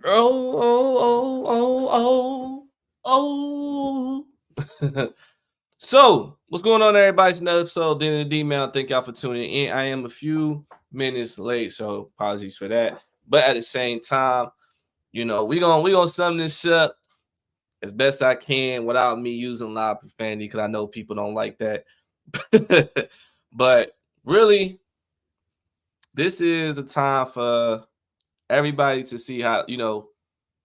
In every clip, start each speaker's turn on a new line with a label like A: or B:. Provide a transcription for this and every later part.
A: Oh. So, what's going on, everybody? It's another episode of Den of the D Man. Thank y'all for tuning in. I am a few minutes late, so apologies for that. But at the same time, we gonna sum this up as best I can without me using a lot of profanity because I know people don't like that. But really, this is a time for everybody to see how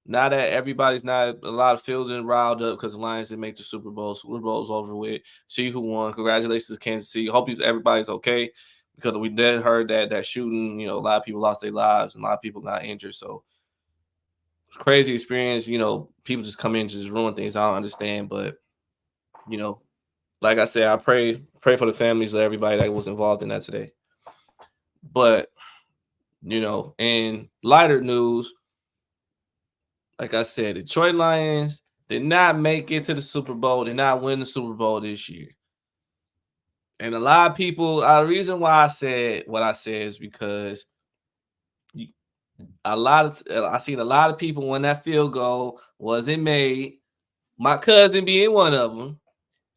A: now that everybody's not a lot of feeling riled up because the Lions didn't make the Super Bowl. Super Bowl's over with. See who won. Congratulations to Kansas City. Hope everybody's okay because we did heard that shooting. A lot of people lost their lives and a lot of people got injured. So crazy experience. People just come in and just ruin things. I don't understand, but you know, like I said, I pray for the families of everybody that was involved in that today. But in lighter news, like I said, Detroit Lions did not make it to the Super Bowl, did not win the Super Bowl this year. And a lot of people, the reason why I said what I said is because I seen a lot of people when that field goal wasn't made. My cousin being one of them,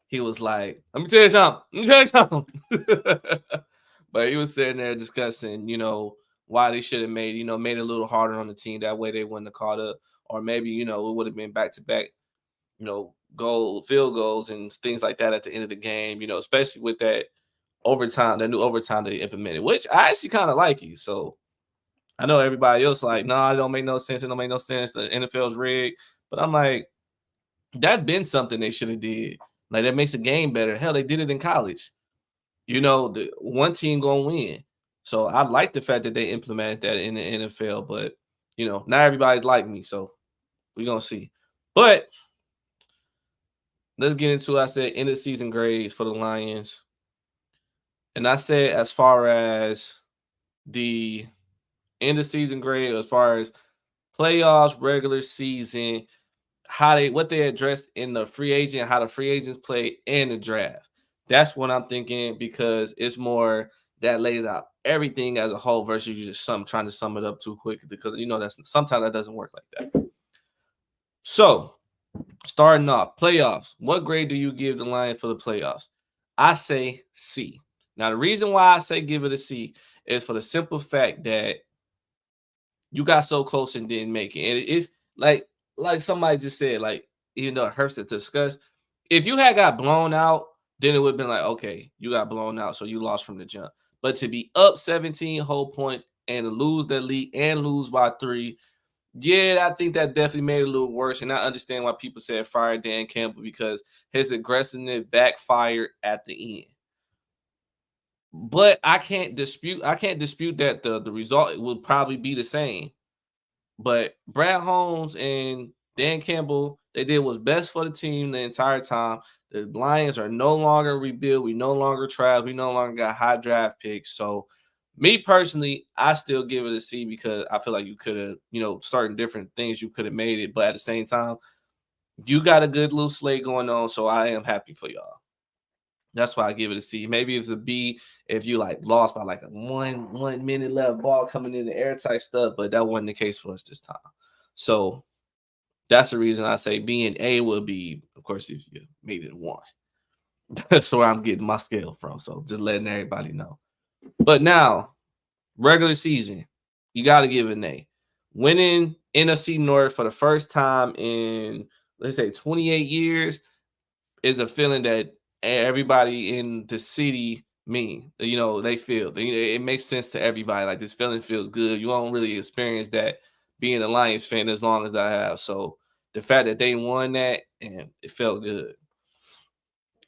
A: he was like, "Let me tell you something. Let me tell you something." But he was sitting there discussing, why they should have made it a little harder on the team. That way they wouldn't have caught up, or maybe it would have been back to back field goals and things like that at the end of the game, especially with that new overtime they implemented, which I actually kind of like it. So I know everybody else like, no, it don't make no sense. It don't make no sense. The NFL's rigged. But I'm like, that's been something they should have did. Like that makes the game better. Hell, they did it in college. The one team gonna win. So I like the fact that they implemented that in the NFL, but not everybody's like me. So we're gonna see. But let's get into I said end of season grades for the Lions. And I said as far as the end of season grade, as far as playoffs, regular season, what they addressed in the free agent, how the free agents play and the draft. That's what I'm thinking because it's more that lays out everything as a whole versus you just trying to sum it up too quick because that's sometimes that doesn't work like that. So starting off, playoffs. What grade do you give the Lions for the playoffs? I say C. Now, the reason why I say give it a C is for the simple fact that you got so close and didn't make it. And if like somebody just said, like even though it hurts to discuss, if you had got blown out, then it would have been like, okay, you got blown out, so you lost from the jump. But to be up 17 whole points and to lose that lead and lose by 3, yeah, I think that definitely made it a little worse. And I understand why people said fire Dan Campbell because his aggressiveness backfired at the end. But I can't dispute that the result will probably be the same. But Brad Holmes and Dan Campbell, they did what's best for the team the entire time. The Lions are no longer rebuilt. We no longer trash. We no longer got high draft picks. So, me personally, I still give it a C because I feel like you could have, starting different things, you could have made it. But at the same time, you got a good little slate going on. So, I am happy for y'all. That's why I give it a C. Maybe it's a B if you like lost by like a 1 minute left, ball coming in the air type stuff, but that wasn't the case for us this time. So that's the reason I say B and A would be, of course, if you made it 1. That's where I'm getting my scale from. So just letting everybody know. But now, regular season, you got to give it an A. Winning NFC North for the first time in, let's say, 28 years is a feeling that everybody in the city they feel. It makes sense to everybody. Like this feeling feels good. You don't really experience that being a Lions fan as long as I have. So the fact that they won that and it felt good.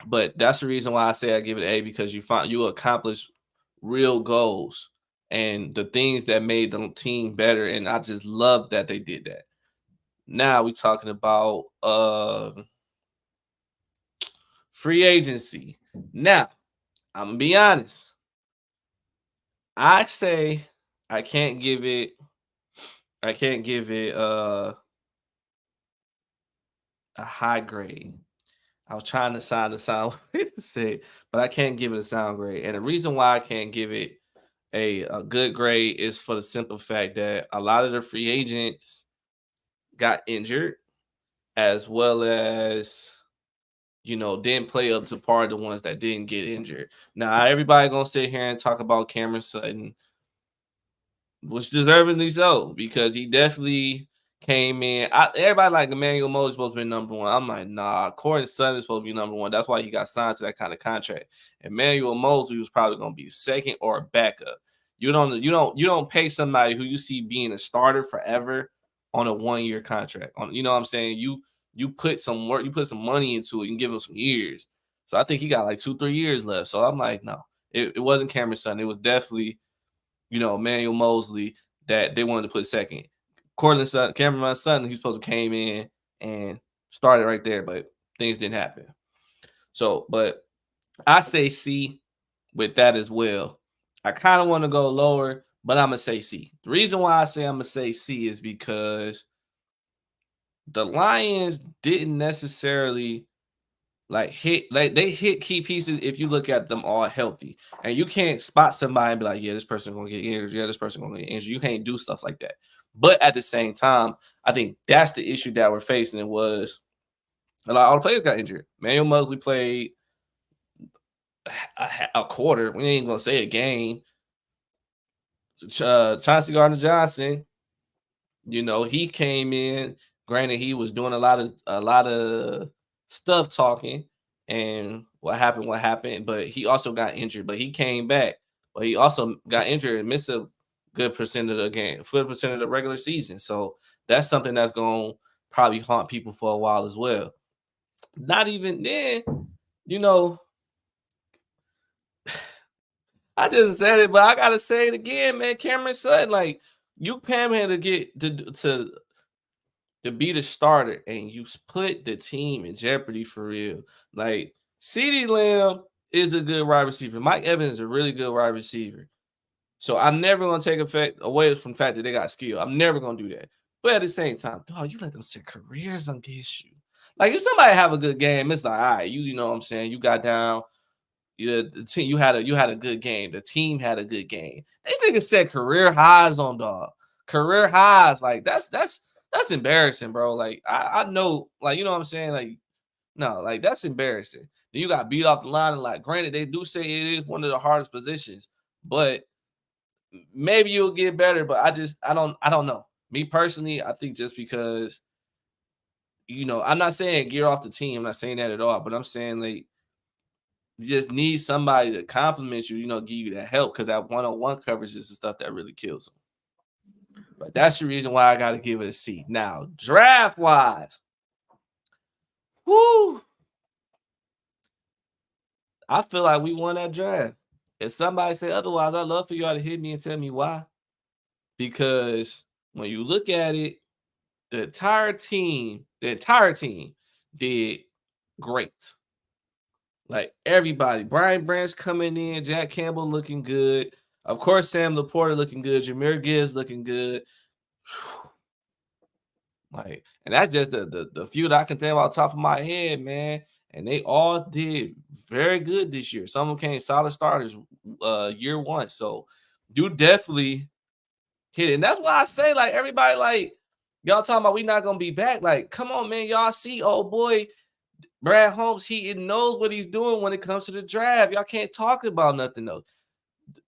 A: But that's the reason why I say I give it an A because you accomplish real goals and the things that made the team better. And I just love that they did that. Now we talking about free agency. Now, I'm gonna be honest. I say I can't give it I can't give it a high grade. I was trying to find the sound way to say it, but I can't give it a sound grade. And the reason why I can't give it a good grade is for the simple fact that a lot of the free agents got injured, as well as didn't play up to par of the ones that didn't get injured. Now everybody gonna sit here and talk about Cameron Sutton, which deservedly so, because he definitely came in. Everybody like Emmanuel Mosley supposed to be number one. I'm like, nah, Corey Sutton is supposed to be number one. That's why he got signed to that kind of contract. Emmanuel Mosley was probably gonna be second or a backup. You don't pay somebody who you see being a starter forever on a 1-year contract. What I'm saying? You put some work, you put some money into it, and give him some years. So I think he got like 2-3 years left. So I'm like, no, it wasn't Cameron Sutton. It was definitely Emmanuel Mosley that they wanted to put second. Cortland Sutton, Cameron Sutton, he's supposed to came in and started right there, but things didn't happen. So, but I say C with that as well. I kind of want to go lower, but I'm gonna say C. The reason why I say I'm gonna say C is because the Lions didn't necessarily they hit key pieces if you look at them all healthy. And you can't spot somebody and be like, yeah, this person gonna get injured, yeah, this person gonna get injured. You can't do stuff like that. But at the same time, I think that's the issue that we're facing. It was a lot of players got injured. Manuel Mosley played a quarter. We ain't gonna say a game. Chauncey Gardner-Johnson, he came in. Granted, he was doing a lot of stuff talking, and what happened. But he also got injured. But he came back. But he also got injured and missed a good percent of the game, 40% of the regular season. So that's something that's going to probably haunt people for a while as well. Not even then, I just said it, but I gotta say it again, man. Cameron Sutton, like you paying him to get to be the starter, and you put the team in jeopardy for real. Like CeeDee Lamb is a good wide receiver. Mike Evans is a really good wide receiver. So I'm never gonna take effect away from the fact that they got skill. I'm never gonna do that. But at the same time, dog, you let them set careers against you. Like if somebody have a good game, it's like, all right, you know what I'm saying? You got down. The team you had a good game. The team had a good game. These niggas set career highs on dog. Career highs. Like that's embarrassing, bro. Like I know, like you know what I'm saying? Like, no, like that's embarrassing. Then you got beat off the line, and like granted, they do say it is one of the hardest positions, but maybe you'll get better. But I don't know. Me personally, I think just because I'm not saying gear off the team, I'm not saying that at all, but I'm saying like you just need somebody to compliment you, give you that help, because that one-on-one coverage is the stuff that really kills them. But that's the reason why I got to give it a C. Now, draft-wise, whoo, I feel like we won that draft. If somebody say otherwise, I'd love for y'all to hit me and tell me why. Because when you look at it, the entire team did great. Like everybody, Brian Branch coming in, Jack Campbell looking good. Of course, Sam Laporta looking good. Jahmyr Gibbs looking good. Like, and that's just the few that I can think about top of my head, man. And they all did very good this year. Some of them came solid starters year one. So do definitely hit it. And that's why I say, like, everybody, like, y'all talking about we not gonna be back. Like, come on, man. Y'all see, oh boy, Brad Holmes, he knows what he's doing when it comes to the draft. Y'all can't talk about nothing else.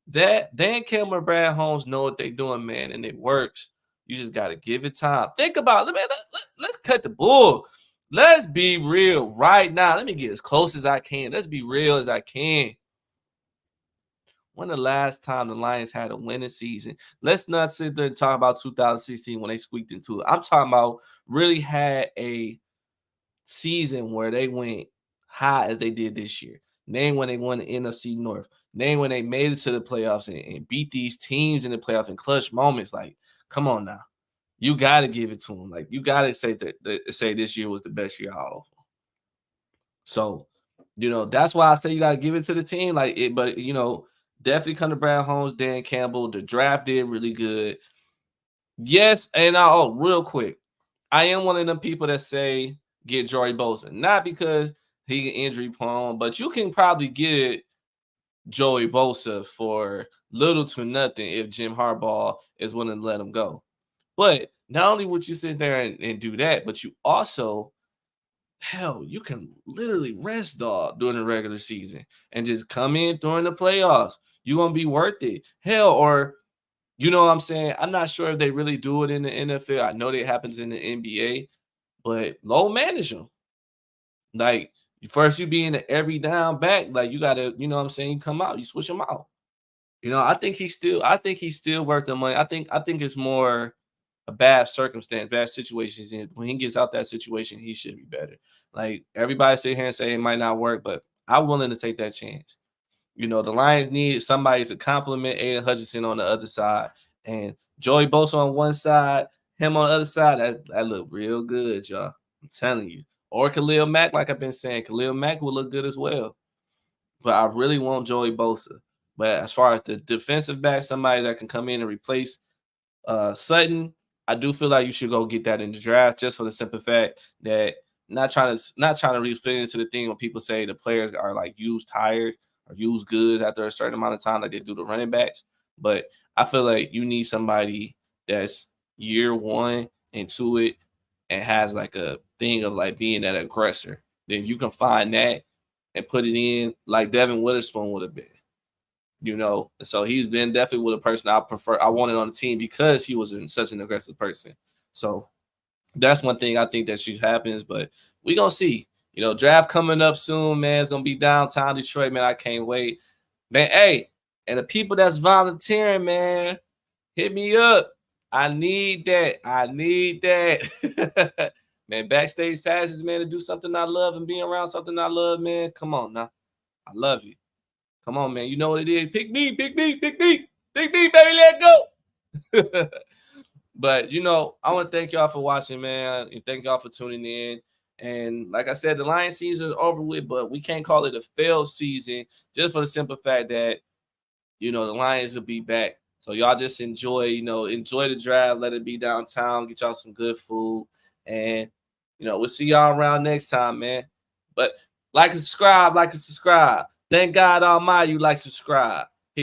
A: That Dan Campbell and Brad Holmes know what they're doing, man, and it works. You just got to give it time. Think about it, man. Let's cut the bull. Let's be real right now. Let me get as close as I can. Let's be real as I can. When the last time the Lions had a winning season? Let's not sit there and talk about 2016 when they squeaked into it. I'm talking about really had a season where they went high as they did this year. Name when they won the NFC North. Name when they made it to the playoffs and beat these teams in the playoffs in clutch moments. Like, come on now. You got to give it to them. Like, you got to say say this year was the best year out of them. So, that's why I say you got to give it to the team. Like, but, definitely come to Brad Holmes, Dan Campbell. The draft did really good. Yes, and real quick, I am one of them people that say get Joey Bosa. Not because he injury prone, but you can probably get Joey Bosa for little to nothing if Jim Harbaugh is willing to let him go. But not only would you sit there and do that, but you also, hell, you can literally rest dog during the regular season and just come in during the playoffs. You're gonna be worth it. Hell, or you know what I'm saying? I'm not sure if they really do it in the NFL. I know that happens in the NBA, but low manage them. Like first you be in the every down back, like you gotta, you know what I'm saying, come out, you switch him out. You know, I think he's still worth the money. I think it's more a bad circumstance, bad situations. And when he gets out that situation, he should be better. Like everybody sit here and say it might not work, but I'm willing to take that chance. You know, the Lions need somebody to complement Aiden Hutchinson on the other side. And Joey Bosa on one side, him on the other side, that look real good, y'all. I'm telling you. Or Khalil Mack, like I've been saying, Khalil Mack will look good as well. But I really want Joey Bosa. But as far as the defensive back, somebody that can come in and replace Sutton, I do feel like you should go get that in the draft just for the simple fact that not trying to really fit into the thing when people say the players are like used tired or used goods after a certain amount of time, like they do the running backs. But I feel like you need somebody that's year one into it and has like a thing of like being that aggressor. Then you can find that and put it in like Devin Witherspoon would have been. You know, so he's been definitely with a person I prefer. I wanted on the team because he was such an aggressive person. So that's one thing I think that should happens, but we gonna see. You know, draft coming up soon, man. It's gonna be downtown Detroit, man. I can't wait, man. Hey, and the people that's volunteering, man, hit me up. I need that. I need that. Man, backstage passes, man, to do something I love and be around something I love, man. Come on now. I love you. Come on, man. You know what it is. Pick me, pick me, pick me, pick me, baby. Let go. But you know, I want to thank y'all for watching, man, and thank y'all for tuning in. And like I said, the Lions season is over with, but we can't call it a failed season just for the simple fact that you know the Lions will be back. So y'all just enjoy, you know, enjoy the draft. Let it be downtown. Get y'all some good food, and you know we'll see y'all around next time, man. But like and subscribe, like and subscribe. Thank God Almighty you like subscribe.